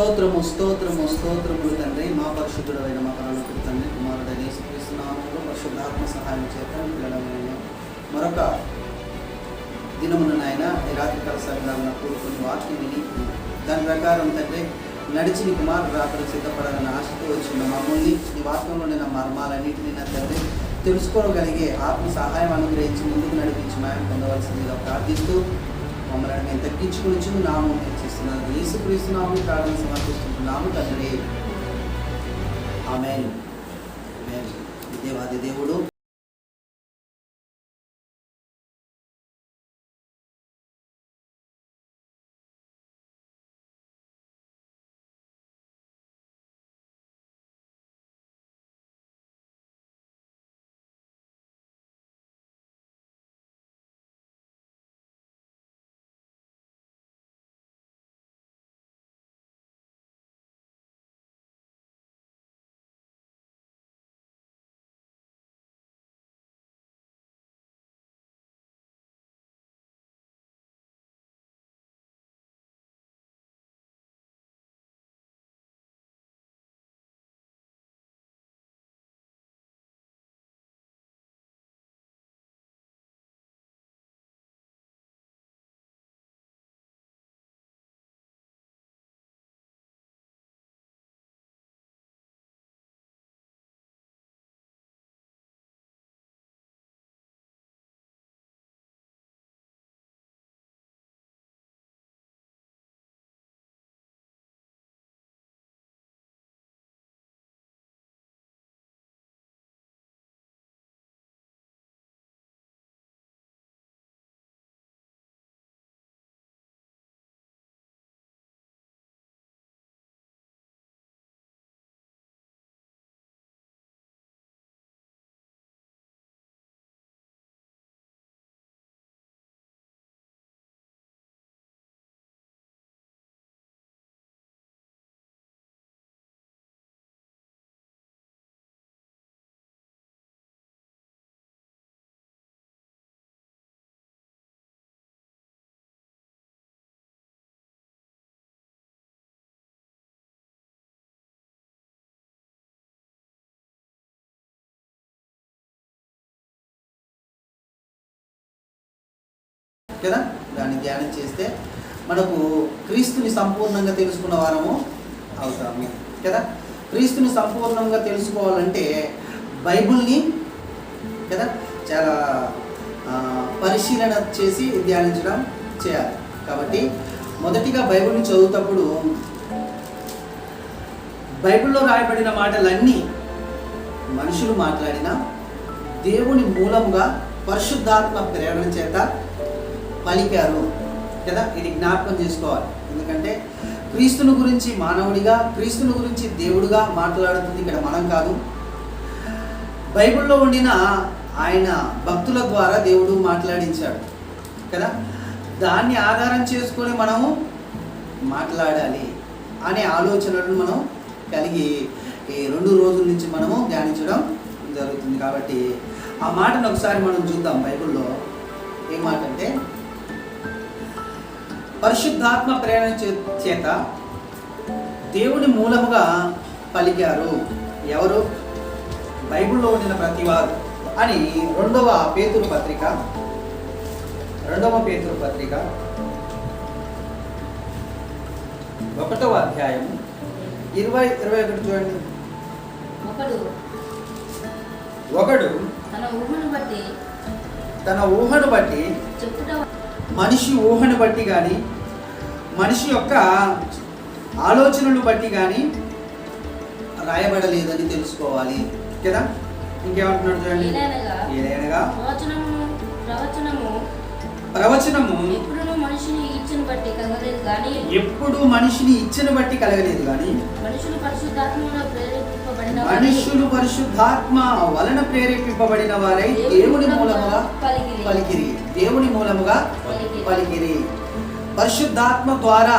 స్తోత్రము స్తోత్రము స్తోత్రములు తండ్రి. మా పరిశుద్ధుడైన మా పరలోకపు తండ్రి, కుమారుడైన యేసుక్రీస్తు నామములో పరిశుద్ధాత్మ సహాయం చేత పిల్లలమైన మరొక దినమున నాయన ఈ రాత్రికాల సమయంలో కూడుకుని వాక్యం విని దాని ప్రకారం తండ్రి నడిచి నీ కుమారుడు రాత్రి సిద్ధపడాలని ఆశతో వచ్చిన మమ్మల్ని ఈ వాక్యంలో నా మర్మాలన్నింటినీ నా తండ్రి తెలుసుకోగలిగే ఆత్మ సహాయం అనుగ్రహించి ముందుకు నడిపించి మాయం పొందవలసిందిగా ప్రార్థిస్తూ మమ్మల్ని మేము తగ్గించుకుని నామం హెచ్చిస్తున్నాను. యేసుక్రీస్తు నామమున ప్రార్థన సమర్పిస్తున్నాము తండ్రి. ఆమేన్. ఆమేన్. దేవాది దేవుడు కదా దాన్ని ధ్యానం చేస్తే మనకు క్రీస్తుని సంపూర్ణంగా తెలుసుకున్న వారము అవుతాము కదా. క్రీస్తుని సంపూర్ణంగా తెలుసుకోవాలంటే బైబిల్ని కదా చాలా పరిశీలన చేసి ధ్యానించడం చేయాలి. కాబట్టి మొదటిగా బైబిల్ని చదువుతప్పుడు బైబిల్లో రాయబడిన మాటలన్నీ మనుషులు మాట్లాడిన దేవుని మూలముగా పరిశుద్ధాత్మ ప్రేరణ చేత పలికారు కదా. ఇది జ్ఞాపకం చేసుకోవాలి. ఎందుకంటే క్రీస్తుని గురించి మానవుడిగా, క్రీస్తుని గురించి దేవుడిగా మాట్లాడుతుంది ఇక్కడ మనం కాదు. బైబిల్లో ఉండిన ఆయన భక్తుల ద్వారా దేవుడు మాట్లాడించాడు కదా. దాన్ని ఆధారం చేసుకొని మనము మాట్లాడాలి అనే ఆలోచనలను మనం కలిగి ఈ 2 రోజుల నుంచి మనము ధ్యానించడం జరుగుతుంది. కాబట్టి ఆ మాటను ఒకసారి మనం చూద్దాం. బైబిల్లో ఏ మాట అంటే పరిశుద్ధాత్మ ప్రేరణ చేత దేవుని మూలముగా పలికారు. ఎవరు? బైబిల్లో ఉండిన ప్రతివారు అని 2వ పేతురు పత్రిక 1వ అధ్యాయం 20-21 చూడండి. ఒకడు తన ఊహను బట్టి మనిషి ఊహను బట్టి కానీ మనిషి యొక్క ఆలోచనలు బట్టి కానీ రాయబడలేదని తెలుసుకోవాలి కదా. ఇంకేమంటున్నాడు చూడండి. ఏదైనా ప్రవచనము ఎప్పుడు మనిషిని ఇచ్చను బట్టి కలగలేదు కానీ మనుషులు పరిశుద్ధాత్మ వలన ప్రేరేపింపబడిన వారై దేవుని మూలముగా పలికిరి. పరిశుద్ధాత్మ ద్వారా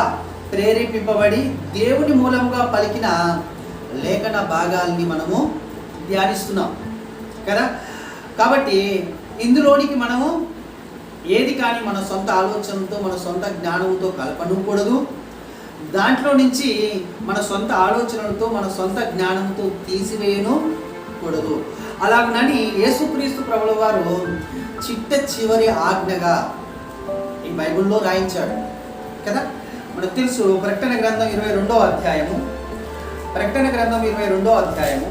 ప్రేరేపింపబడి దేవుని మూలముగా పలికిన లేఖన భాగాల్ని మనము ధ్యానిస్తున్నాం కదా. కాబట్టి ఇందులోనికి మనము ఏది కానీ మన సొంత ఆలోచనతో, మన సొంత జ్ఞానంతో కలపనకూడదు. దాంట్లో నుంచి మన సొంత ఆలోచనలతో మన సొంత జ్ఞానంతో తీసివేయను కూడదు. అలాగనని యేసుక్రీస్తు ప్రభుల వారు చిట్ట చివరి ఆజ్ఞగా ఈ బైబిల్లో రాయించాడు కదా. మనకు తెలుసు ప్రకటన గ్రంథం 22వ అధ్యాయము, ప్రకటన గ్రంథం 22వ అధ్యాయము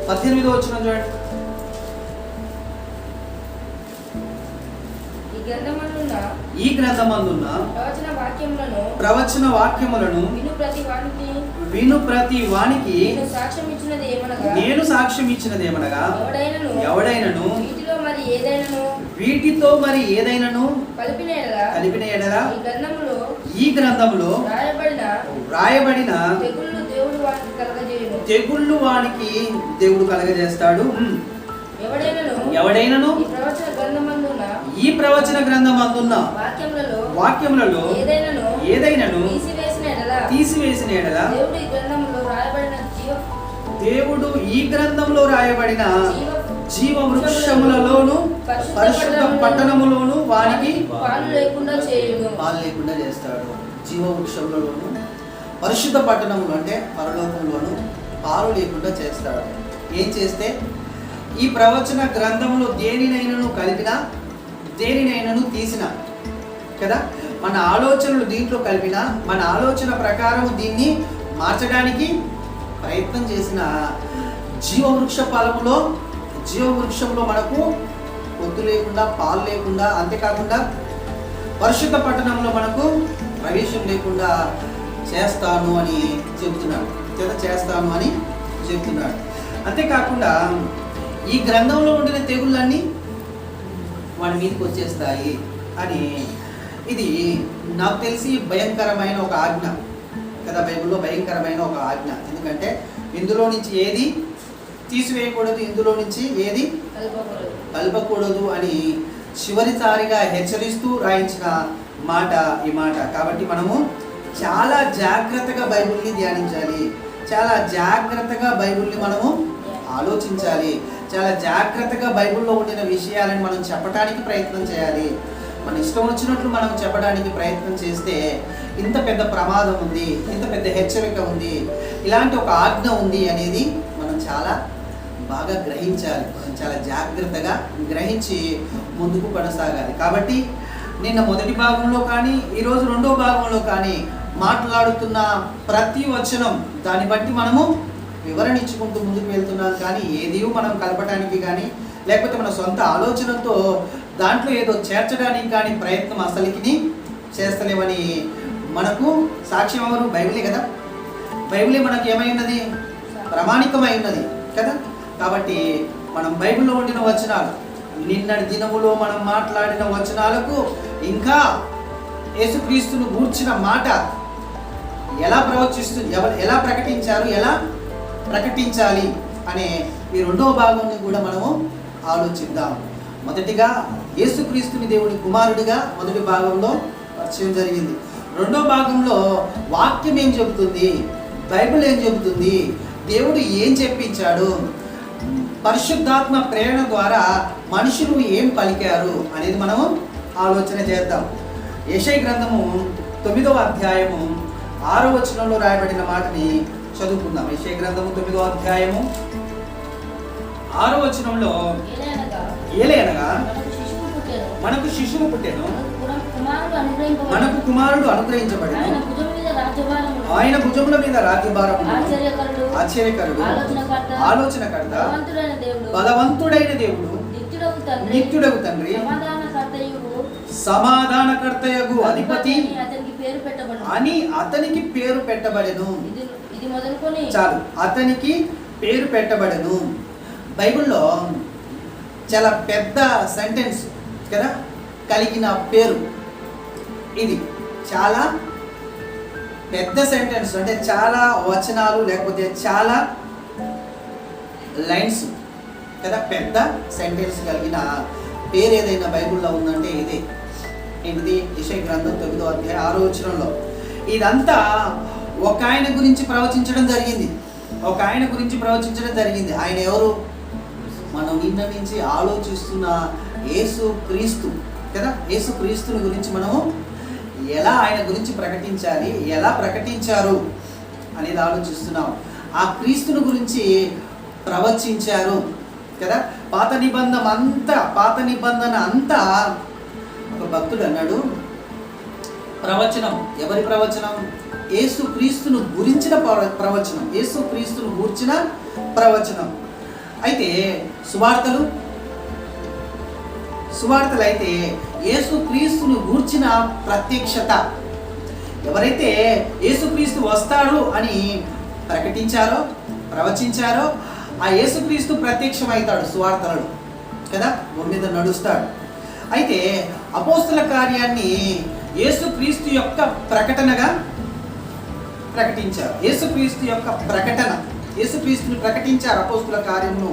18వ వచనం చూడండి. ఈ గ్రంథమందున్న ప్రవచన వాక్యములను విను ప్రతి వానికి నేను సాక్ష్యం ఇచ్చినదేమనగా ఎవడైనను వీటితో మరి ఏదైనను కలిపిన ఎడల ఈ గ్రంథములో రాయబడిన తెగుళ్ళు వానికి దేవుడు కలగజేస్తాడు. ఎవడైనను ఈ ప్రవచన గ్రంథమందున్న వాక్యములలో ఏదైనను తీసివేసిన ఎడల దేవుడు ఈ గ్రంథంలో రాయబడిన జీవ వృక్షములలోను పరిశుద్ధ పట్టణములోను వానికి పాలు లేకుండా చేస్తాడు. జీవ వృక్షములలోను పరిశుద్ధ పట్టణములు అంటే పరలోకంలోను పాలు లేకుండా చేస్తాడు. ఏం చేస్తే ఈ ప్రవచన గ్రంథంలో దేనినైనను కలిపినా దేనినైనను తీసిన కదా, మన ఆలోచనలు దీంట్లో కలిపిన మన ఆలోచన ప్రకారం దీన్ని మార్చడానికి ప్రయత్నం చేసిన జీవవృక్ష ఫలములో జీవవృక్షంలో మనకు పొద్దు లేకుండా పాలు లేకుండా, అంతేకాకుండా పరిశుద్ధ పట్టణంలో మనకు ప్రవేశం లేకుండా చేస్తాను అని చెబుతున్నాడు కదా, చేస్తాను అని చెబుతున్నాడు. అంతేకాకుండా ఈ గ్రంథంలో ఉండిన తెగుళ్ళన్నీ వాడి మీదకి వచ్చేస్తాయి అని, ఇది నాకు తెలిసి భయంకరమైన ఒక ఆజ్ఞ కదా, బైబిల్లో భయంకరమైన ఒక ఆజ్ఞ. ఎందుకంటే ఇందులో నుంచి ఏది తీసివేయకూడదు, ఇందులో నుంచి ఏది కలపకూడదు అని చివరిసారిగా హెచ్చరిస్తూ రాయించిన మాట ఈ మాట. కాబట్టి మనము చాలా జాగ్రత్తగా బైబిల్ని ధ్యానించాలి, చాలా జాగ్రత్తగా బైబిల్ని మనము ఆలోచించాలి, చాలా జాగ్రత్తగా బైబిల్లో ఉండిన విషయాలను మనం చెప్పడానికి ప్రయత్నం చేయాలి. మన ఇష్టం వచ్చినట్లు మనం చెప్పడానికి ప్రయత్నం చేస్తే ఇంత పెద్ద ప్రమాదం ఉంది, ఇంత పెద్ద హెచ్చరిక ఉంది, ఇలాంటి ఒక ఆజ్ఞ ఉంది అనేది మనం చాలా బాగా గ్రహించాలి. మనం చాలా జాగ్రత్తగా గ్రహించి ముందుకు కొనసాగాలి. కాబట్టి నిన్న మొదటి భాగంలో కానీ ఈరోజు రెండో భాగంలో కానీ మాట్లాడుతున్న ప్రతి వచనం దాన్ని బట్టి మనము వివరణ ఇచ్చుకుంటూ ముందుకు వెళ్తున్నాం. కానీ ఏది మనం కలపడానికి కానీ లేకపోతే మన సొంత ఆలోచనతో దాంట్లో ఏదో చేర్చడానికి కానీ ప్రయత్నం అసలుకి చేస్తలేమని మనకు సాక్ష్యం ఎవరు? బైబిలే కదా. బైబిలే మనకు ఏమై ఉన్నది? ప్రామాణికమై ఉన్నది కదా. కాబట్టి మనం బైబిల్లో ఉండిన వచనాలు, నిన్నటి దినములో మనం మాట్లాడిన వచనాలకు ఇంకా యేసుక్రీస్తును గూర్చిన మాట ఎలా ప్రవచిస్తుంది, ఎలా ప్రకటించారు, ఎలా ప్రకటించాలి అనే ఈ రెండవ భాగాన్ని కూడా మనము ఆలోచిద్దాం. మొదటిగా యేసుక్రీస్తుని దేవుని కుమారుడిగా మొదటి భాగంలో పరిచయం జరిగింది. రెండో భాగంలో వాక్యం ఏం చెబుతుంది, బైబిల్ ఏం చెబుతుంది, దేవుడు ఏం చెప్పించాడు, పరిశుద్ధాత్మ ప్రేరణ ద్వారా మనుషులు ఏం పలికారు అనేది మనము ఆలోచన చేద్దాం. యెషయా గ్రంథము 9వ అధ్యాయము 6వ వచనంలో రాయబడిన మాటని చదువుకుందాం. యెషయా గ్రంథము 9వ అధ్యాయము 6వ వచనంలో ఏలయనగా మనకు శిశువు పుట్టెను, మనకు కుమారుడు అనుగ్రహించబడెను, ఆయన భుజముల మీద రాజ్యభారము, ఆశ్చర్యకరుడు, ఆలోచనకర్త, బలవంతుడైన దేవుడు, నిత్యుడగు తండ్రి, సమాధానకర్తయగు అధిపతి అని అతనికి పేరు పెట్టబడెను. చాలు, అతనికి పేరు పెట్టబడెను. బైబిల్లో చాలా పెద్ద సెంటెన్స్ కదా కలిగిన పేరు ఇది. చాలా పెద్ద సెంటెన్స్ అంటే చాలా వచనాలు లేకపోతే చాలా లైన్స్ కదా, పెద్ద సెంటెన్స్ కలిగిన పేరు ఏదైనా బైబిల్లో ఉందంటే ఇదే. ఏంటిది? యెషయా గ్రంథం 9వ అధ్యాయం 6వ వచనంలో ఇదంతా ఒక ఆయన గురించి ప్రవచించడం జరిగింది. ఒక ఆయన గురించి ప్రవచించడం జరిగింది. ఆయన ఎవరు? మనం నిన్న నుంచి ఆలోచిస్తున్న యేసు క్రీస్తు కదా. యేసు క్రీస్తుని గురించి మనము ఎలా ఆయన గురించి ప్రకటించాలి, ఎలా ప్రకటించారు అనేది ఆలోచిస్తున్నాం. ఆ క్రీస్తుని గురించి ప్రవచించారు కదా. పాత నిబంధన అంతా ఒక భక్తుడు అన్నాడు, ప్రవచనం. ఎవరి ప్రవచనం? యేసు క్రీస్తును గురించిన ప్రవచనం, యేసు క్రీస్తును గూర్చిన ప్రవచనం. అయితే సువార్తలు అయితే యేసు క్రీస్తును గూర్చిన ప్రత్యక్షత. ఎవరైతే యేసుక్రీస్తు వస్తాడు అని ప్రకటించారో, ప్రవచించారో, ఆ యేసుక్రీస్తు ప్రత్యక్షమవుతాడు సువార్తలలో కదా, భూమి మీద నడుస్తాడు. అయితే అపోస్తుల కార్యాన్ని యేసుక్రీస్తు యొక్క ప్రకటనగా ప్రకటించారు. యేసుక్రీస్తుని ప్రకటించారు అపోస్తుల కార్యమును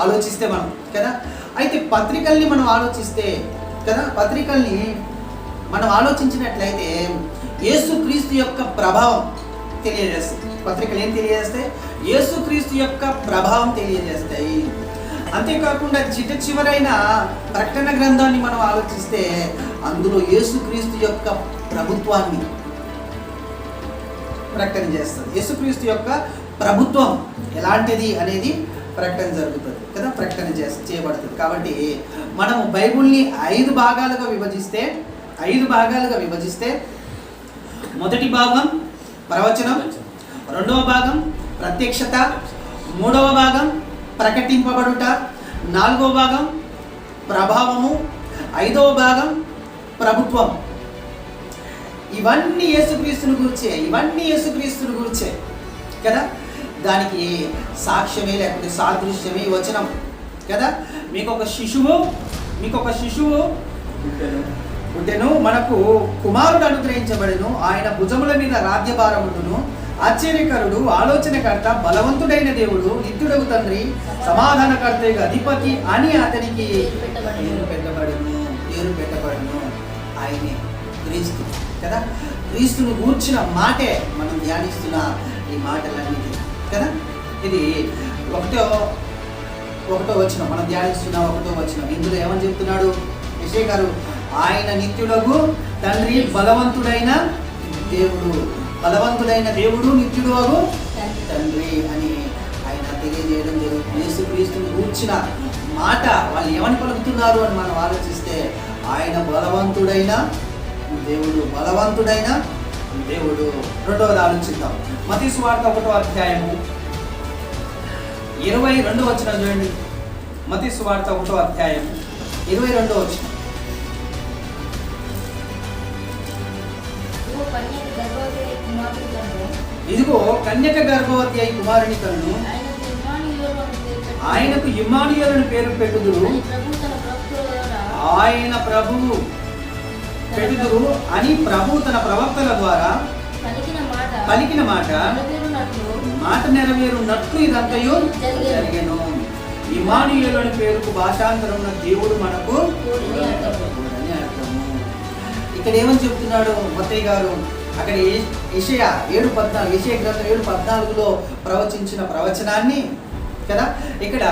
ఆలోచిస్తే మనం కదా. అయితే పత్రికల్ని మనం ఆలోచించినట్లయితే యేసుక్రీస్తు యొక్క ప్రభావం తెలియజేస్తాయి. పత్రికలు ఏం తెలియజేస్తాయి? యేసుక్రీస్తు యొక్క ప్రభావం తెలియజేస్తాయి. అంతేకాకుండా చివరైన ప్రకటన గ్రంథాన్ని మనం ఆలోచిస్తే అందులో యేసుక్రీస్తు యొక్క ప్రభుత్వాన్ని ప్రకటన చేస్తుంది. యేసుక్రీస్తు యొక్క ప్రభుత్వం ఎలాంటిది అనేది ప్రకటన జరుగుతుంది కదా, ప్రకటన చేయబడుతుంది. కాబట్టి మనము బైబుల్ని 5 భాగాలుగా విభజిస్తే మొదటి భాగం ప్రవచనం, రెండవ భాగం ప్రత్యక్షత, మూడవ భాగం ప్రకటింపబడుట, నాలుగవ భాగం ప్రభావము, ఐదవ భాగం ప్రభుత్వం. ఇవన్నీ యేసుక్రీస్తుని గురించే కదా. దానికి సాక్ష్యమే లేకపోతే సాదృశ్యమే వచనం కదా. మీకు ఒక శిశువు పుట్టెను, మనకు కుమారుడు అనుగ్రహించబడెను, ఆయన భుజముల మీద రాజ్యభారమును, ఆశ్చర్యకరుడు, ఆలోచనకర్త, బలవంతుడైన దేవుడు, నిత్యుడగు తండ్రి, సమాధానకర్త, అధిపతి అని అతనికి పేరు పెట్టబడెను. ఆయనే క్రీస్తు కదా. క్రీస్తును గూర్చిన మాటే మనం ధ్యానిస్తున్న ఈ మాటలన్నిటి కదా. ఇది ఒకటో వచనం మనం ధ్యానిస్తున్న ఒకటో వచనం. ఇందులో ఏమని చెప్తున్నాడు యెషయా గారు? ఆయన నిత్యుడగు తండ్రి, బలవంతుడైన దేవుడు, నిత్యుడు తండ్రి అని ఆయన తెలియజేయడం జరుగుతుంది. యేసుక్రీస్తుని గూర్చిన మాట వాళ్ళు ఏమని పలుకుతున్నారు అని మనం ఆలోచిస్తే ఆయన బలవంతుడైన దేవుడు. రెండవది ఆలోచిద్దాం. మత్తయి సువార్త 1వ అధ్యాయము 22వ వచనం చూడండి. మత్తయి సువార్త 1వ అధ్యాయం 22వ వచనం. ఇదిగో కన్యక గర్భవతి అయి కుమారుని కన్ను, ఆయనకు ఇమ్మానుయేలు పేరు పెట్టుదురు, ఆయన ప్రభువు పెట్టుదురు అని ప్రభువు తన ప్రవక్తల ద్వారా పలికిన మాట నెరవేరునట్లు ఇదంతయు జరిగెను. ఇమ్మానుయేలు అనే పేరుకు భాషాంతరమున దేవుడు మనకు అని అర్థము. ఇక్కడ ఏమని చెప్తున్నాడు మత్తయి గారు? అక్కడ యెషయా 7:14, యెషయా గ్రంథం 7:14లో ప్రవచించిన ప్రవచనాన్ని కదా, ఇక్కడ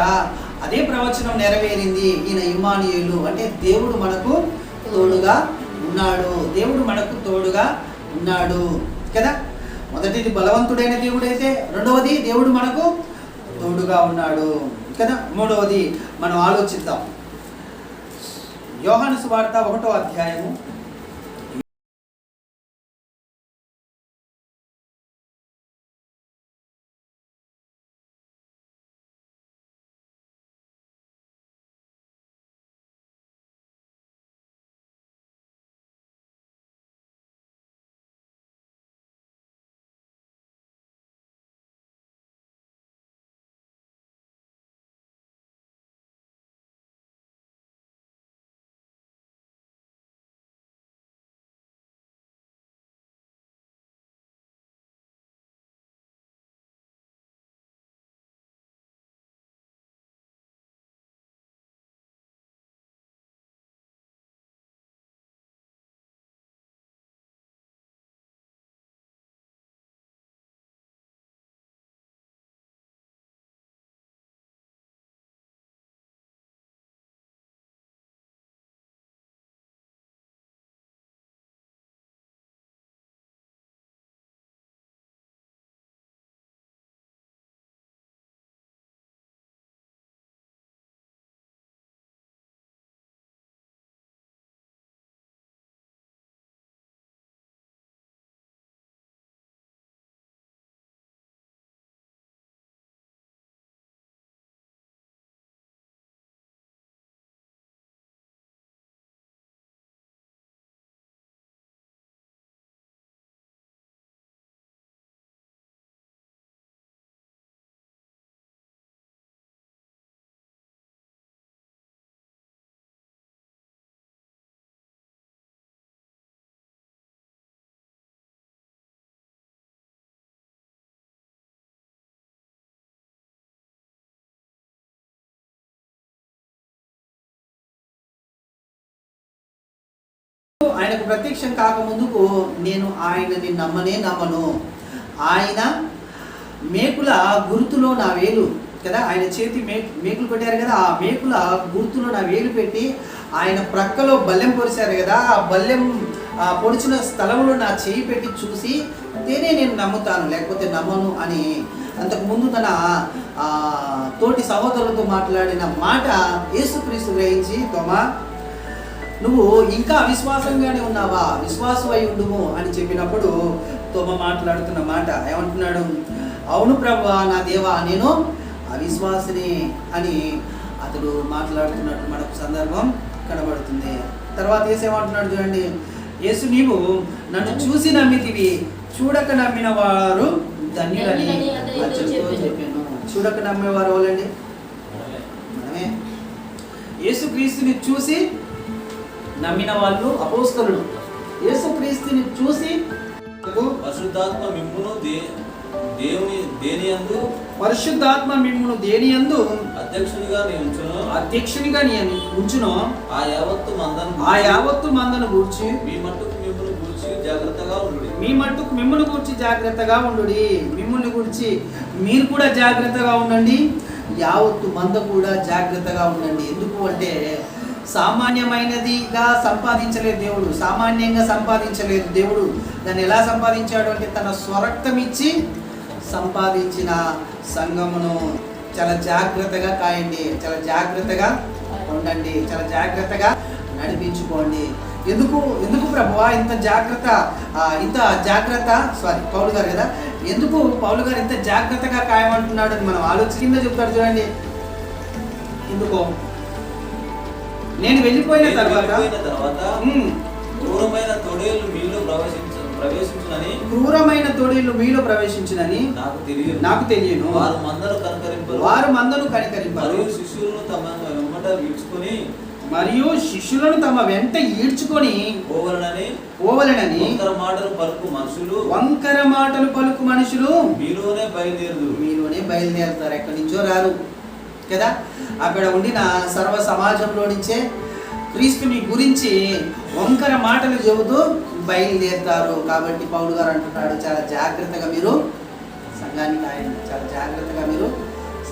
అదే ప్రవచనం నెరవేరింది. ఈయన ఇమ్మానుయేలు అంటే దేవుడు మనకు తోడుగా ఉన్నాడు కదా. మొదటిది బలవంతుడైన దేవుడైతే, రెండవది దేవుడు మనకు తోడుగా ఉన్నాడు కదా. మూడవది మనం ఆలోచిద్దాం. యోహాను సువార్త 1వ అధ్యాయము ఆయనకు ప్రత్యక్షం కాకముందుకు నేను ఆయనని నమ్మను. ఆయన మేకుల గుర్తులో నా వేలు కదా, ఆయన చేతి మేకులు పెట్టారు కదా, ఆ మేకుల గుర్తులో నా వేలు పెట్టి ఆయన ప్రక్కలో బల్లెం పొడిచారు కదా, ఆ బల్లెం పొడిచిన స్థలంలో నా చేయి పెట్టి చూసి తేనే నేను నమ్ముతాను, లేకపోతే నమ్మను అని అంతకుముందు తన తోటి సహోదరులతో మాట్లాడిన మాట యేసుక్రీస్తు గ్రహించి, తోమా నువ్వు ఇంకా అవిశ్వాసంగానే ఉన్నావా, విశ్వాసం అయి ఉండుము అని చెప్పినప్పుడు తోమ మాట్లాడుతున్న మాట ఏమంటున్నాడు, అవును ప్రభువా నా దేవా నేను అవిశ్వాసిని అని అతడు మాట్లాడుతున్నట్టు మనకు సందర్భం కనబడుతుంది. తర్వాత ఏమంటున్నాడు చూడండి, యేసు నీవు నన్ను చూసి నమ్మితివి, చూడక నమ్మిన వారు ధన్యులని చెప్పాను. చూడక నమ్మేవారు ఎవరండి? మనమే. యేసుక్రీస్తుని చూసి నమ్మిన వాళ్ళు అపోస్తలులు. యేసుక్రీస్తుని చూసి పరిశుద్ధాత్మ మిమ్మును పరిశుద్ధాత్మ మిమ్మును దేనియందు అధ్యక్షునిగా ఉంచును ఆ యావత్తు మందను గూర్చి మీ మట్టుకు మిమ్మును గూర్చి జాగ్రత్తగా ఉండుడి. మిమ్ముల్ని గురించి మీరు కూడా జాగ్రత్తగా ఉండండి, యావత్తు మంద కూడా జాగ్రత్తగా ఉండండి. ఎందుకు అంటే సామాన్యమైనదిగా సంపాదించలేదు దేవుడు, సామాన్యంగా సంపాదించలేదు దేవుడు. దాన్ని ఎలా సంపాదించాడు అంటే తన స్వరక్తం ఇచ్చి సంపాదించిన సంఘమును చాలా జాగ్రత్తగా కాయండి, చాలా జాగ్రత్తగా ఉండండి, చాలా జాగ్రత్తగా నడిపించుకోండి. ఎందుకు ప్రభువా ఇంత జాగ్రత్త పౌలు గారు కదా, ఎందుకు పౌలు గారు ఇంత జాగ్రత్తగా కాయమంటున్నాడు అని మనం కింద చెప్తాడు చూడండి. ఎందుకో నేను వెళ్ళిపోయిన తర్వాత క్రూరమైన తోడేళ్ళు మీలో ప్రవేశించునని నాకు తెలియను. వారు మందను కనికరింపరు మరియు శిష్యులను తమ వెంట ఈడ్చుకొని పోవలనని వంకర మాటలు పలుకు మనుషులు మీలోనే బయలుదేరుతారు. ఎక్కడి నుంచో రారు కదా. అక్కడ ఉండిన సర్వ సమాజంలో నుంచే క్రీస్తుని గురించి వంకర మాటలు చెబుతూ బయలుదేరుతారు. కాబట్టి పౌలు గారు అంటున్నాడు, చాలా జాగ్రత్తగా మీరు సంఘాన్ని కాయండి, చాలా జాగ్రత్తగా మీరు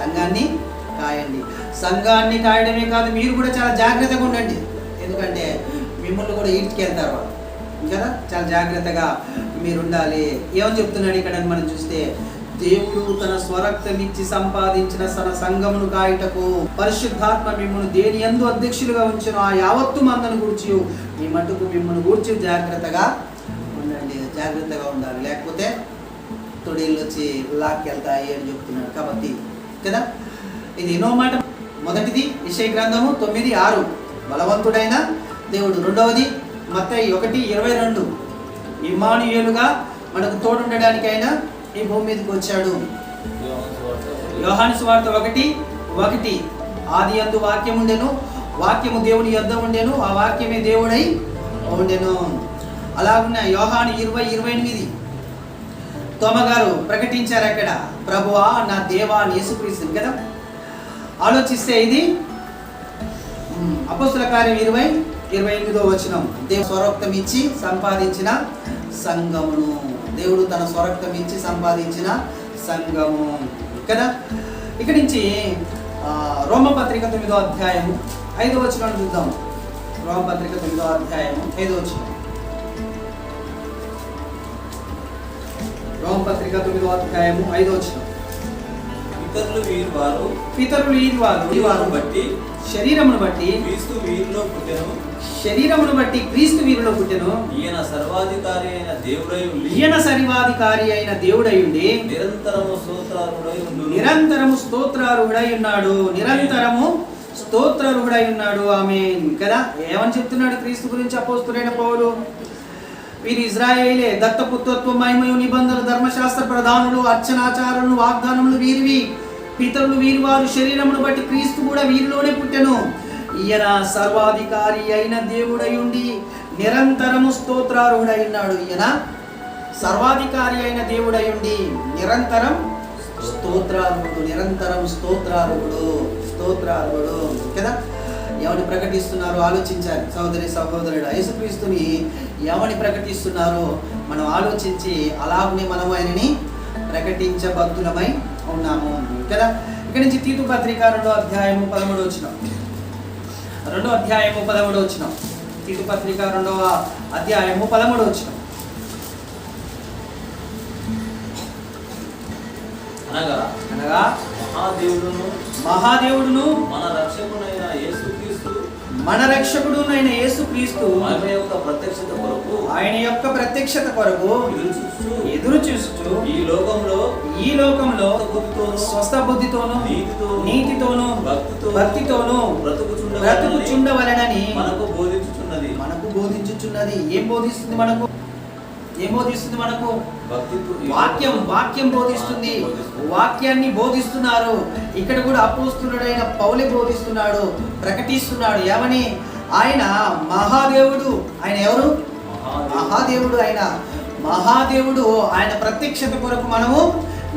సంఘాన్ని కాయండి. సంఘాన్ని కాయడమే కాదు, మీరు కూడా చాలా జాగ్రత్తగా ఉండండి. ఎందుకంటే మిమ్మల్ని కూడా ఈడ్చుకెళ్తారు కదా, చాలా జాగ్రత్తగా మీరు ఉండాలి. ఏమని చెప్తున్నాడు ఇక్కడ మనం చూస్తే, దేవుడు తన స్వరక్తం ఇచ్చి సంపాదించిన తన సంఘమును కాయుటకు పరిశుద్ధాత్మ మిమ్మల్ని దేని యందు అధ్యక్షులుగా ఉంచిన ఆ యావత్తు మందను గూర్చి మీ మటుకు మిమ్మల్ని గూర్చి జాగ్రత్తగా ఉండండి, జాగ్రత్తగా ఉండాలి, లేకపోతే తొడేళ్ళు వచ్చి లాక్కెళ్తాయి అని చెప్తున్నాడు. కాబట్టి కదా ఇది ఎన్నో మాట. మొదటిది యెషయా గ్రంథము 9:6 బలవంతుడైన దేవుడు. రెండవది మత్తయి 1:22 ఇమ్మానుయేలుగా మనకు తోడుండడానికైనా ఈ భూమి మీదకి వచ్చాడు. యోహాను సువార్త 1:1 ఆది యందు వాక్యం ఉండెను, వాక్యము దేవుని యొద్ద ఉండెను, ఆ వాక్యమే దేవుడై ఉండెను. అలాగున్న యోహాను 20:28 తోమగారు ప్రకటించారు అక్కడ, ప్రభువా నా దేవా అని యేసుక్రీస్తు కదా. ఆలోచిస్తే ఇది అపోస్తల కార్యం 20:28 వచనం. దేవుడు స్వరక్తం ఇచ్చి సంపాదించిన సంఘమును, దేవుడు తన స్వరక్తం ఇచ్చి సంపాదించిన సంఘము కదా. ఇక్కడి నుంచి రోమపత్రిక 9వ అధ్యాయము 5వ వచనం చూద్దాం. రోమపత్రిక 9వ అధ్యాయము 5వ వచనం. రోమపత్రిక 9వ అధ్యాయము 5వ వచనం. పితరులు వీరు బట్టి శరీరమును బట్టి క్రీస్తు వీరిలో పుట్టెను. ఈయన సర్వాధికారి అయిన దేవుడై ఉండి నిరంతరము స్తోత్రార్హుడై ఉన్నాడు. ఆమేన్ కదా. ఏమని చెప్తున్నాడు క్రీస్తు గురించి అపోస్తలుడైన పౌలు? వీరు ఇజ్రాయేలే, దత్తపుత్రత్వం, మహిమయు, నిబంధనలు, ధర్మశాస్త్ర ప్రధానులు, అర్చనాచారులు, వాగ్దానములు వీరివి. పితరులు వీరి వారు శరీరమును బట్టి క్రీస్తు కూడా వీరిలోనే పుట్టెను. ఈయన సర్వాధికారి అయిన దేవుడై ఉండి నిరంతరము స్తోత్రార్హుడై ఉన్నాడు. ఈయన సర్వాధికారి అయిన దేవుడై ఉండి నిరంతరం స్తోత్రార్హుడు కదా. ఏమని ప్రకటిస్తున్నారో ఆలోచించాలి. సహోదరి సహోదరుడు, యేసుక్రీస్తుని ఏమని ప్రకటిస్తున్నారో మనం ఆలోచించి అలాగనే మనం ఆయనని ప్రకటించబద్దులమై ఉన్నాము కదా. ఇక్కడి నుంచి తీతు పత్రిక 2వ అధ్యాయము 13వ వచనం. 2వ అధ్యాయము 13వ వచనం. తీతు పత్రిక 2వ అధ్యాయము 13వ వచనం. అనగా మహాదేవుడును మన రక్షకుడైన యేసుక్రీస్తు ఆయన యొక్క ప్రత్యక్షత కొరకు ఎదురు చూస్తూ ఈ లోకంలో స్వస్థ బుద్ధితోను నీతితోను భక్తితోను బ్రతుకుచుండవలెనని మనకు బోధించుచున్నది. ఏం బోధిస్తుంది మనకు? వాక్యం బోధిస్తుంది. వాక్యాన్ని బోధిస్తున్నారు. ఇక్కడ కూడా అపోస్తులుడైన పౌలే బోధిస్తున్నాడు, ప్రకటిస్తున్నాడు. ఏమని? ఆయన మహాదేవుడు. ఆయన ఎవరు? మహాదేవుడు. మహాదేవుడు. ఆయన ప్రత్యక్షత కొరకు మనము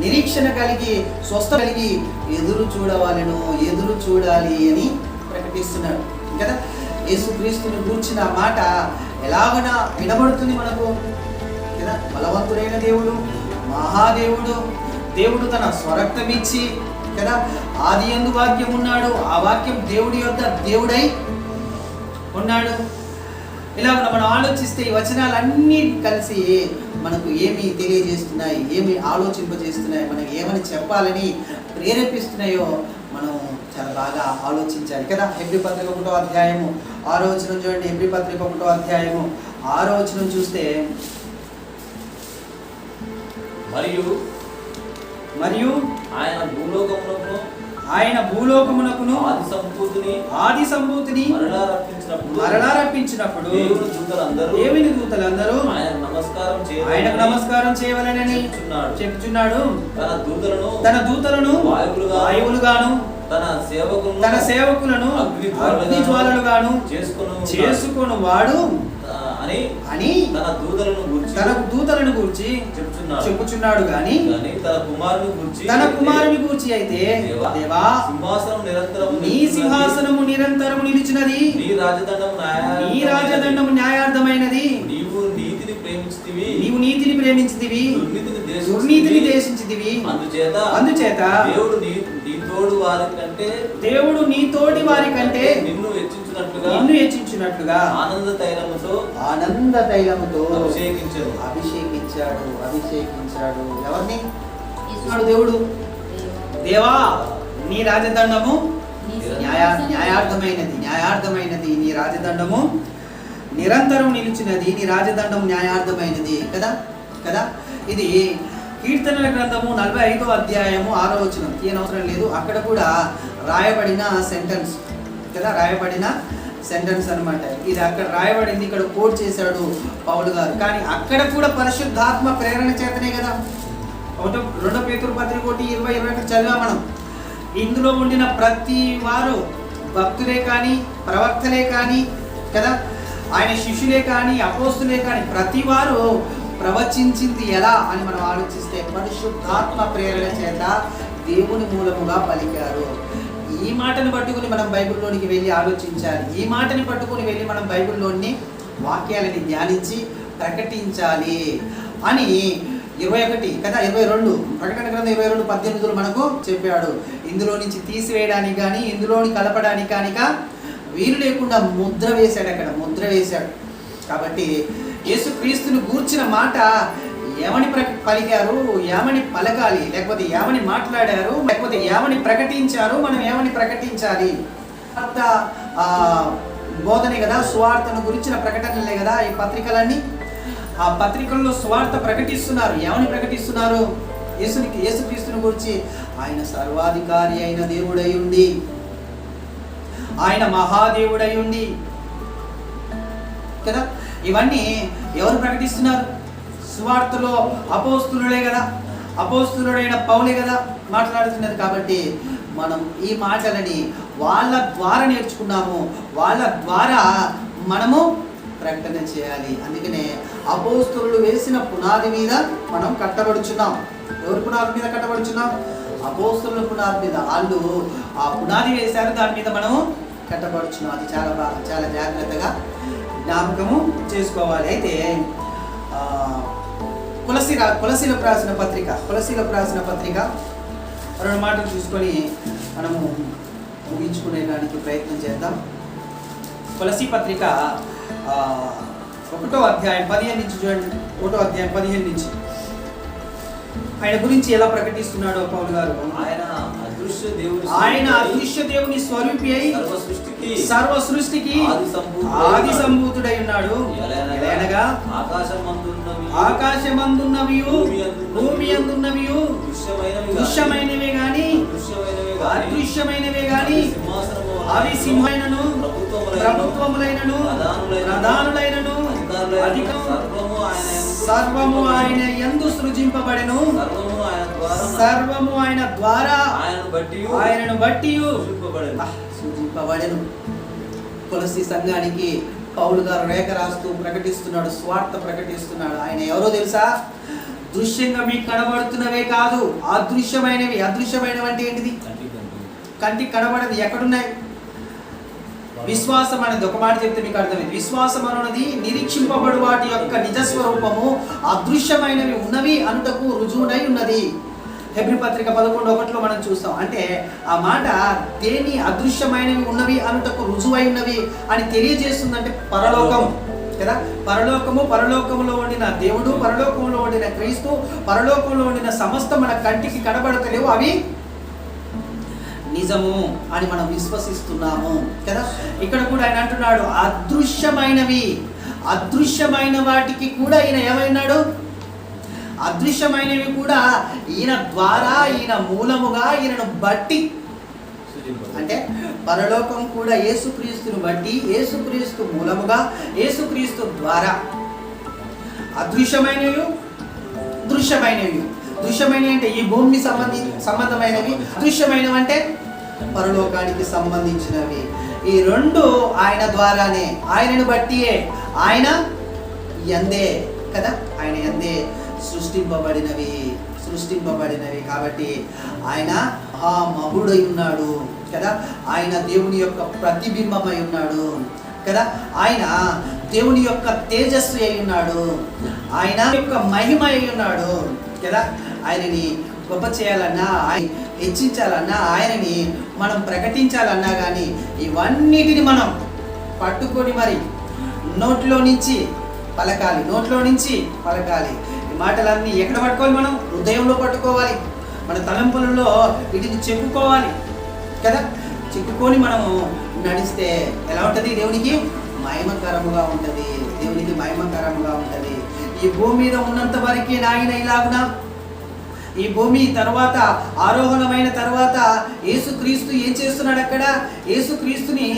నిరీక్షణ కలిగి స్వస్థ కలిగి ఎదురు చూడాలి అని ప్రకటిస్తున్నాడు కదా. యేసుక్రీస్తుని గూర్చిన మాట ఎలాగన వినబడుతుంది మనకు కదా. బలవంతుడైన దేవుడు, మహాదేవుడు. దేవుడు తన స్వరక్తం ఇచ్చి కదా, ఆది యందు వాక్యం ఉన్నాడు. ఆ వాక్యం దేవుడి యొద్ద దేవుడై ఉన్నాడు. ఇలా మనం ఆలోచిస్తే ఈ వచనాలన్నీ కలిసి మనకు ఏమి తెలియజేస్తున్నాయి, ఏమి ఆలోచింపజేస్తున్నాయి, మనకి ఏమని చెప్పాలని ప్రేరేపిస్తున్నాయో మనం చాలా బాగా ఆలోచించాలి కదా. హెబ్రీ పత్రిక 1వ అధ్యాయము 6వ వచనం చూడండి. హెబ్రీ పత్రిక 1వ అధ్యాయము 6వ వచనం చూస్తే, మరియు ఆయన భూలోకమునకును ఆది సంభూతిని మరలా రప్పించినప్పుడు దేవుని దూతలందరూ ఆయనకు నమస్కారం చేయవలెనని చెప్తున్నాడు. తన దూతలను వాయువులుగాను తన సేవకులను అగ్ని జ్వాలలుగాను చేసుకొను వాడు అని తన దూతలను గూర్చి చెప్పుచున్నాడు. గాని తన కుమారుని గూర్చి అయితే, దేవా నీ సింహాసనము నిరంతరము నిలిచినది, నీ రాజదండము న్యాయార్థమైనది, నీవు నీతిని ప్రేమించితివి, దుర్నీతిని దేశించితివి. అందుచేత దేవుడు నీ తోటి వారి కంటే నిన్ను హెచ్చించినట్లుగా ఆనంద తైలముతో అభిషేకించాడు. ఎవరిని? దేవుడు. దేవా నీ రాజదండము న్యాయార్థమైనది, నీ రాజదండము నిరంతరం నిలిచినది, నీ రాజదండం న్యాయార్థమైనది కదా. ఇది కీర్తనల గ్రంథము 45వ అధ్యాయము 6వ వచనం. తీయనవసరం లేదు, అక్కడ కూడా రాయబడిన సెంటెన్స్ కదా, రాయబడిన సెంటెన్స్ అనమాట. ఇది అక్కడ రాయబడింది, ఇక్కడ కోట్ చేశాడు పౌలు గారు. కానీ అక్కడ కూడా పరిశుద్ధాత్మ ప్రేరణ చేతనే కదా. 2 పేతురు పత్రిక 1:20-21 చదివా మనం. ఇందులో ఉండిన ప్రతి వారు భక్తులే కానీ, ప్రవక్తలే కానీ కదా, ఆయన శిష్యులే కానీ, అపోస్తులే కానీ, ప్రతి వారు ప్రవచించింది ఎలా అని మనం ఆలోచిస్తే పరిశుద్ధాత్మ ప్రేరణ చేత దేవుని మూలముగా పలికారు. ఈ మాటను పట్టుకుని మనం బైబిల్లోనికి వెళ్ళి ఆలోచించాలి. ఈ మాటని పట్టుకుని వెళ్ళి మనం బైబిల్లోని వాక్యాలని ధ్యానించి ప్రకటించాలి అని 21 కదా 22 ప్రకటన గ్రంథం 22:18 మనకు చెప్పాడు. ఇందులో నుంచి తీసివేయడానికి కానీ, ఇందులోని కలపడానికి కానీ వీలు లేకుండా ముద్ర వేశాడు. అక్కడ ముద్ర వేశాడు. కాబట్టి యేసుక్రీస్తుని గూర్చిన మాట ఏమని పలికారు, ఏమని పలకాలి, లేకపోతే ఏమని మాట్లాడారు, లేకపోతే ఏమని ప్రకటించారు, మనం ఏమని ప్రకటించాలి. బోధనే కదా, సువార్తను గురించిన ప్రకటనలే కదా ఈ పత్రికలన్నీ. ఆ పత్రికల్లో సువార్త ప్రకటిస్తున్నారు. ఏమని ప్రకటిస్తున్నారు? యేసుక్రీస్తుని గురించి ఆయన సర్వాధికారి అయిన దేవుడై ఉండి, ఆయన మహాదేవుడై ఉండి కదా. ఇవన్నీ ఎవరు ప్రకటిస్తున్నారు? సువార్తలో అపోస్తులుడే కదా, అపోస్తులుడైన పౌలే కదా మాట్లాడుతున్నది. కాబట్టి మనం ఈ మాటలని వాళ్ళ ద్వారా నేర్చుకున్నాము, వాళ్ళ ద్వారా మనము ప్రకటన చేయాలి. అందుకనే అపోస్తులు వేసిన పునాది మీద మనం కట్టబడుచున్నాం. ఎవరి పునాది మీద కట్టబడుచున్నాం? అపోస్తుల పునాది మీద. వాళ్ళు ఆ పునాది వేశారు, దాని మీద మనము కట్టబడుచును. అది చాలా జాగ్రత్తగా జ్ఞాపకము చేసుకోవాలి. అయితే కొలసీలకు రాసిన పత్రిక 2 మాటలు చూసుకొని మనము ముగించుకునే దానికి ప్రయత్నం చేద్దాం. కొలసీ పత్రిక 1వ అధ్యాయం 15 నుంచి చూడండి. 1వ అధ్యాయం 15 నుంచి ఆయన గురించి ఎలా ప్రకటిస్తున్నాడో పౌలు గారు. ఆయన అదృశ్య దేవుని స్వరూపి అయి సర్వ సృష్టికి ఆది సంభూతుడై ఉన్నాడు. ఎలాగనగా ఆకాశమందున్నవి భూమి అందున్నవి దృశ్యమైనవే గాని అదృశ్యమైనవే గాని అవి సింహమైనను ప్రభుత్వములైనను ప్రధానులైనను సర్వము ఆయన యందు సృజింపబడెను. సర్వము ఆయన ద్వారా ఆయనను బట్టి సృజింపబడెను. కొలసీ సంఘానికి పౌలు గారు రేఖ రాస్తూ ప్రకటిస్తున్నాడు, స్వార్థ ప్రకటిస్తున్నాడు. ఆయన ఎవరో తెలుసా? దృశ్యంగా మీకు కనబడుతున్నవే కాదు, అదృశ్యమైనవి. అదృశ్యమైనవి అంటే ఏంటిది? కంటికి కనబడేది. ఎక్కడున్నాయి? విశ్వాసం అనేది ఒక మాట చెప్తే మీకు అర్థమైంది. విశ్వాసం అన్నది నిరీక్షింపబడు వాటి యొక్క నిజస్వరూపము అదృశ్యమైనవి ఉన్నవి అనుటకు రుజువునై ఉన్నది. హెబ్రీ పత్రిక 11:1 మనం చూస్తాం. అంటే ఆ మాట దేని అదృశ్యమైనవి ఉన్నవి అనుటకు రుజువై ఉన్నవి అని తెలియజేస్తుందంటే పరలోకం కదా. పరలోకములో ఉండిన దేవుడు, పరలోకంలో ఉండిన క్రీస్తు, పరలోకంలో ఉండిన సమస్త మన కంటికి కనబడతలేవు, అవి నిజము అని మనం విశ్వసిస్తున్నాము కదా. ఇక్కడ కూడా ఆయన అంటున్నాడు అదృశ్యమైన వాటికి కూడా ఈయన ఏమైనాడు? అదృశ్యమైనవి కూడా ఈయన ద్వారా, ఈయన మూలముగా, ఈయనను బట్టి. అంటే పరలోకం కూడా యేసుక్రీస్తును బట్టి, యేసుక్రీస్తు మూలముగా, యేసుక్రీస్తు ద్వారా. అదృశ్యమైనవి, దృశ్యమైనవి. దృశ్యమైనవి అంటే ఈ భూమికి సంబంధమైనవి, అదృశ్యమైనవి అంటే పరలోకానికి సంబంధించినవి. ఈ రెండు ఆయన ద్వారానే, ఆయనను బట్టియే, ఆయన యందే కదా, ఆయన యందే సృష్టింపబడినవి కాబట్టి ఆయన మహామహుడై ఉన్నాడు కదా. ఆయన దేవుని యొక్క ప్రతిబింబమై ఉన్నాడు కదా. ఆయన దేవుని యొక్క తేజస్సు అయి ఉన్నాడు, ఆయన యొక్క మహిమ అయి ఉన్నాడు కదా. ఆయనని గొప్ప చేయాలన్నా, ఆయన హెచ్చించాలన్నా, ఆయనని మనం ప్రకటించాలన్నా కానీ ఇవన్నిటిని మనం పట్టుకొని మరి నోట్లో నుంచి పలకాలి. ఈ మాటలన్నీ ఎక్కడ పట్టుకోవాలి? మనం హృదయంలో పట్టుకోవాలి, మన తలంపులలో వీటిని చెప్పుకోవాలి కదా. చెప్పుకొని మనము నడిస్తే ఎలా ఉంటుంది? దేవునికి మహిమకరముగా ఉంటుంది. ఈ భూమి మీద ఉన్నంత వరకే నాయన ఇలాగునా, ఈ భూమి తర్వాత ఆరోహణమైన తర్వాత యేసుక్రీస్తు ఏం చేస్తున్నాడు? అక్కడ యేసుక్రీస్తుని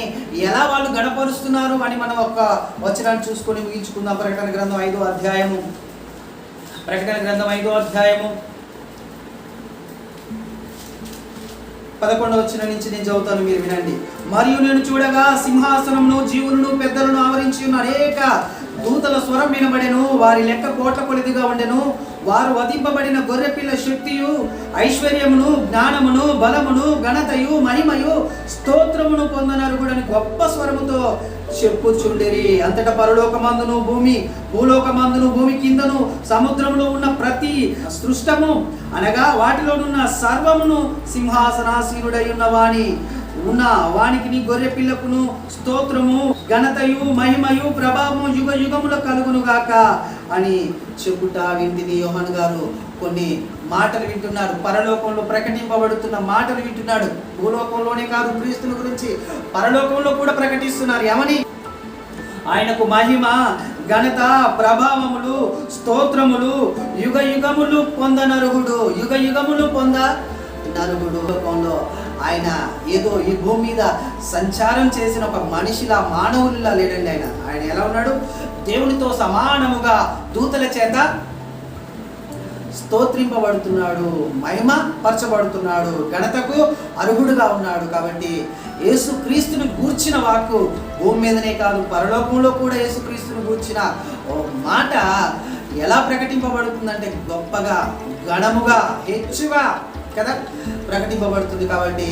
ఎలా వాళ్ళు గణపరుస్తున్నారు అని మనం ఒక వచనాన్ని చూసుకొని ముగించుకుందాం. ప్రకటన గ్రంథం 5వ అధ్యాయము 11వ వచనం నుంచి నేను చదువుతాను, మీరు వినండి. మరియు నేను చూడగా సింహాసనమును, జీవులను, పెద్దలను ఆవరించి ఉన్న అనేక దూతల స్వరం వినబడెను. వారి లెక్క కోట్ల కొలదిగా ఉండెను. వారు వధింపబడిన గొర్రెపిల్ల శక్తియు, ఐశ్వర్యమును, జ్ఞానమును, బలమును, ఘనతయు, మహిమయు, స్తోత్రమును పొందనరుగుడని గొప్ప స్వరముతో చెప్పుచుండిరి. అంతటా పరలోకమందును, భూలోకమందును, భూమి కిందను, సముద్రములో ఉన్న ప్రతి సృష్టము అనగా వాటిలోనున్న సర్వమును సింహాసనాసీనుడై ఉన్న వానికి నీ గొర్రె పిల్లకును స్తోత్రము, ఘనతయు, మహిమయు, ప్రభావము యుగ యుగముల కలుగును గాక అని చెప్పుట వింటిని. యోహాను గారు కొన్ని మాటలు వింటున్నారు, పరలోకంలో ప్రకటింపబడుతున్న మాటలు వింటున్నాడు. భూలోకంలోనే కాదు, క్రీస్తుని గురించి పరలోకంలో కూడా ప్రకటిస్తున్నారు. ఏమని? ఆయనకు మహిమ, ఘనత, ప్రభావములు, స్తోత్రములు యుగ యుగములు పొందనరుగుడు. లోకంలో ఆయన ఏదో ఈ భూమి మీద సంచారం చేసిన ఒక మనిషిలా, మానవుల్లా లేడండి. ఆయన ఎలా ఉన్నాడు? దేవునితో సమానముగా దూతల చేత స్తోత్రింపబడుతున్నాడు, మహిమ పరచబడుతున్నాడు, ఘనతకు అర్హుడుగా ఉన్నాడు. కాబట్టి యేసుక్రీస్తుని గూర్చిన వాక్కు భూమి మీదనే కాదు, పరలోకంలో కూడా యేసుక్రీస్తుని గూర్చిన మాట ఎలా ప్రకటింపబడుతుందంటే గొప్పగా, ఘనముగా, హెచ్చుగా కదా ప్రకటింపబడుతుంది. కాబట్టి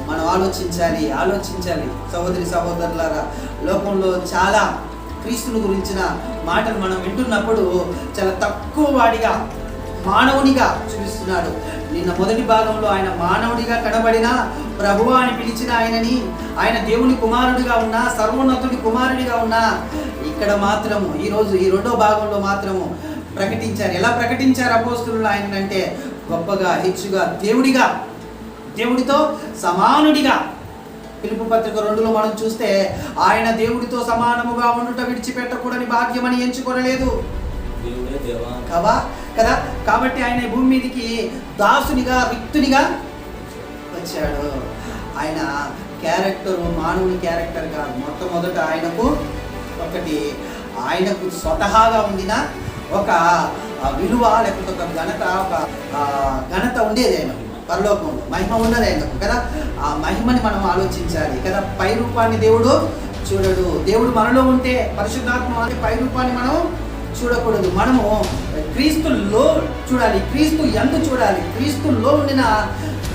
మనం ఆలోచించాలి సహోదరి సహోదరులారా. లోకంలో చాలా క్రీస్తుని గురించిన మాటలు మనం వింటున్నప్పుడు చాలా తక్కువ వాడిగా, మానవునిగా చూపిస్తున్నాడు. నిన్న మొదటి భాగంలో ఆయన మానవుడిగా కనబడిన ప్రభువా అని పిలిచిన ఆయనని, ఆయన దేవుని కుమారుడిగా ఉన్నా, సర్వోన్నతుడి కుమారుడిగా ఉన్నా, ఇక్కడ మాత్రము ఈరోజు ఈ రెండో భాగంలో మాత్రము ప్రకటించారు. ఎలా ప్రకటించారు అపోస్తలులు ఆయనంటే గొప్పగా, హెచ్చుగా, దేవుడితో సమానుడిగా. ఫిలిప్పీ పత్రిక 2లో మనం చూస్తే ఆయన దేవుడితో సమానముగా ఉండుట విడిచిపెట్టకూడని భాగ్యమని ఎంచుకోనలేదు కదా. కాబట్టి ఆయన భూమి మీదకి దాసునిగా, రిక్తునిగా వచ్చాడు. ఆయన క్యారెక్టర్ మానవుని క్యారెక్టర్ కాదు. మొట్టమొదట ఆయనకు స్వతహాగా ఉండిన ఒక విలువ, లేకపోతే ఒక ఘనత ఉండేది. ఆయన పరలోకంలో మహిమ ఉన్నది ఆయనకు కదా. ఆ మహిమని మనం ఆలోచించాలి కదా. పై రూపాన్ని దేవుడు చూడడు. దేవుడు మనలో ఉంటే, పరిశుద్ధాత్మ అంటే పై రూపాన్ని మనం చూడకూడదు. మనము క్రీస్తులో చూడాలి, క్రీస్తు యందు చూడాలి. క్రీస్తులో ఉండిన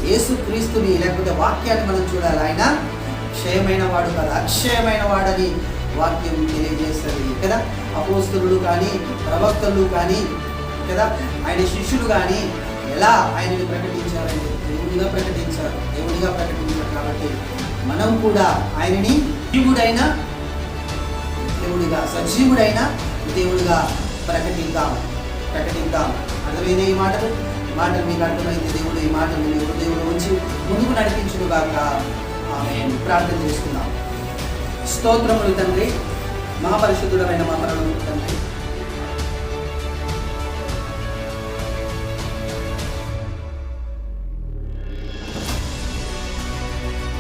యేసు క్రీస్తుని, లేకపోతే వాక్యాన్ని మనం చూడాలి. ఆయన క్షయమైన వాడు కదా, అక్షయమైన వాడని వాక్యం తెలియజేస్తుంది కదా. అపోస్తలులు కానీ, ప్రవక్తలు కానీ కదా, ఆయన శిష్యులు కానీ ఎలా ఆయనని ప్రకటించారంటే దేవుడిగా ప్రకటించారు. కాబట్టి మనం కూడా ఆయనని సజీవుడైన దేవుడిగా ప్రకటిద్దాం. అర్థమైన ఈ మాటలు మీకు అర్థమైంది. దేవుడు ఈ మాటలు మీ హృదయంలో ఉంచి ముందుకు నడిపించుగాక. ఆమేన్. ప్రార్థన చేసుకుందాం. స్తోత్రములు తండ్రి, మహాపరిశుద్ధుడమైన మా పరలోకపు తండ్రి,